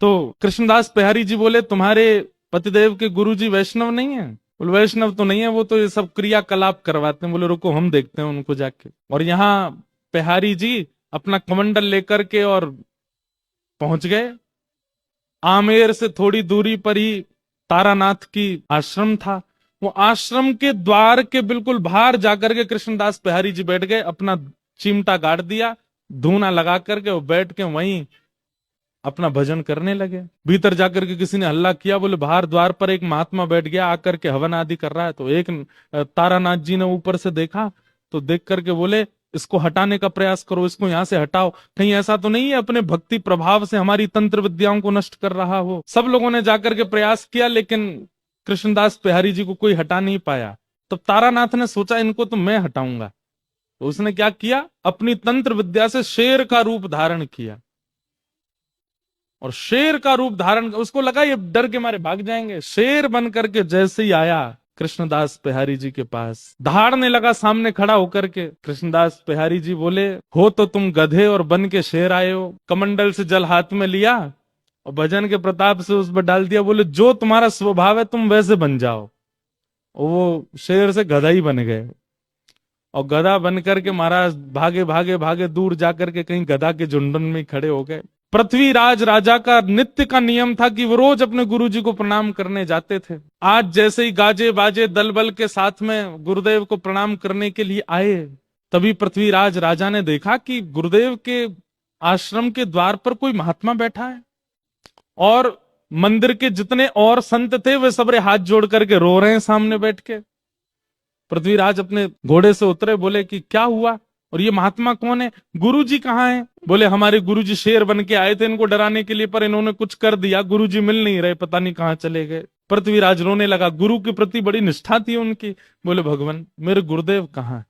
तो कृष्णदास बिहारी जी बोले, तुम्हारे पतिदेव के गुरुजी वैष्णव नहीं है? बोले वैष्णव तो नहीं है, वो तो ये सब क्रियाकलाप करवाते हैं। बोले रुको हम देखते हैं उनको जाके। और यहाँ बिहारी जी अपना कमंडल लेकर के और पहुंच गए। आमेर से थोड़ी दूरी पर ही तारानाथ की आश्रम था। वो आश्रम के द्वार के बिल्कुल बाहर जाकर के कृष्णदास बिहारी जी बैठ गए, अपना चिमटा गाड़ दिया, धूना लगा करके वो बैठ के वहीं अपना भजन करने लगे। भीतर जाकर के किसी ने हल्ला किया, बोले बाहर द्वार पर एक महात्मा बैठ गया, आकर के हवन आदि कर रहा है। तो एक तारानाथ जी ने ऊपर से देखा, तो देख करके बोले इसको हटाने का प्रयास करो, इसको यहां से हटाओ, कहीं ऐसा तो नहीं है अपने भक्ति प्रभाव से हमारी तंत्र विद्याओं को नष्ट कर रहा हो। सब लोगों ने जाकर के प्रयास किया, लेकिन कृष्णदास बिहारी जी को कोई हटा नहीं पाया। तब तारानाथ ने सोचा इनको तो मैं हटाऊंगा। तो उसने क्या किया, अपनी तंत्र विद्या से शेर का रूप धारण किया। और शेर का रूप धारण, उसको लगा ये डर के मारे भाग जाएंगे। शेर बन करके जैसे ही आया कृष्णदास बिहारी जी के पास, दहाड़ने लगा सामने खड़ा होकर के। कृष्णदास बिहारी जी बोले, हो तो तुम गधे और बन के शेर आए हो। कमंडल से जल हाथ में लिया और भजन के प्रताप से उस पर डाल दिया। बोले जो तुम्हारा स्वभाव है तुम वैसे बन जाओ। और वो शेर से गधा ही बन गए। और गधा बन करके महाराज भागे भागे भागे दूर जाकर के कहीं गधा के झुंडन में खड़े हो गए। पृथ्वीराज राजा का नित्य का नियम था कि वो रोज अपने गुरुजी को प्रणाम करने जाते थे। आज जैसे ही गाजे बाजे दल बल के साथ में गुरुदेव को प्रणाम करने के लिए आए, तभी पृथ्वीराज राजा ने देखा कि गुरुदेव के आश्रम के द्वार पर कोई महात्मा बैठा है और मंदिर के जितने और संत थे वे सबरे हाथ जोड़ करके रो रहे हैं सामने बैठ के। पृथ्वीराज अपने घोड़े से उतरे, बोले कि क्या हुआ और ये महात्मा कौन है, गुरुजी कहाँ हैं? बोले हमारे गुरुजी शेर बन के आए थे इनको डराने के लिए, पर इन्होंने कुछ कर दिया, गुरुजी मिल नहीं रहे, पता नहीं कहाँ चले गए। पृथ्वीराज रोने लगा, गुरु के प्रति बड़ी निष्ठा थी उनकी। बोले भगवान मेरे गुरुदेव कहाँ है?